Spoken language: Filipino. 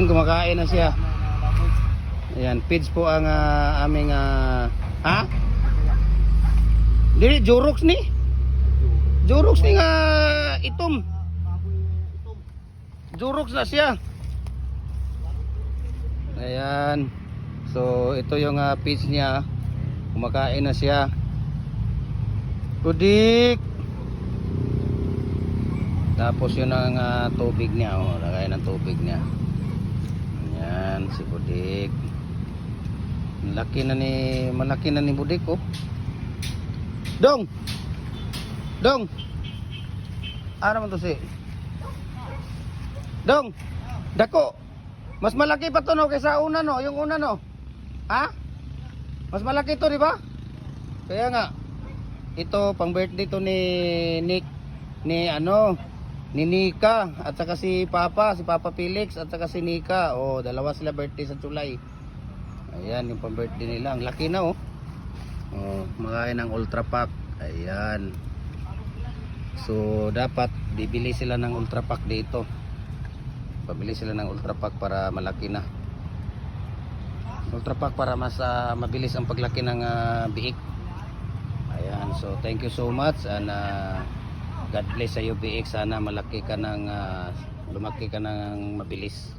kumakain na siya. Ayan, feeds po ang aming ha? Dili, Jurox ni? Jurox ni nga itom. Jurox na siya. Ayan. So, ito yung feeds niya. Kumakain na siya. Budik. Tapos yun ang tubig niya. Oh, lagay ng tubig niya. Ayan, si Budik. Malaki na ni Budik, oh. Dong. Dong. Ano man to si? Dong. Dako. Mas malaki pa to no kaysa una no, yung una no. Ha? Mas malaki to, di ba? Kaya nga ito pang birthday to ni Nick, ni Nika at saka si Papa Felix at saka si Nika. Oh, dalawa sila birthday sa July. Ayan yung pang birthday nila. Ang laki na, oh. Oh, makain ng Ultra Pack. Ayan. So dapat bibili sila ng Ultra Pack dito. Pabili sila ng Ultra Pack para malaki na. Ultra Pack para mas mabilis ang paglaki ng biik. Ayan, so thank you so much and God bless sa iyo biik. Sana malaki ka ng lumaki ka ng mabilis.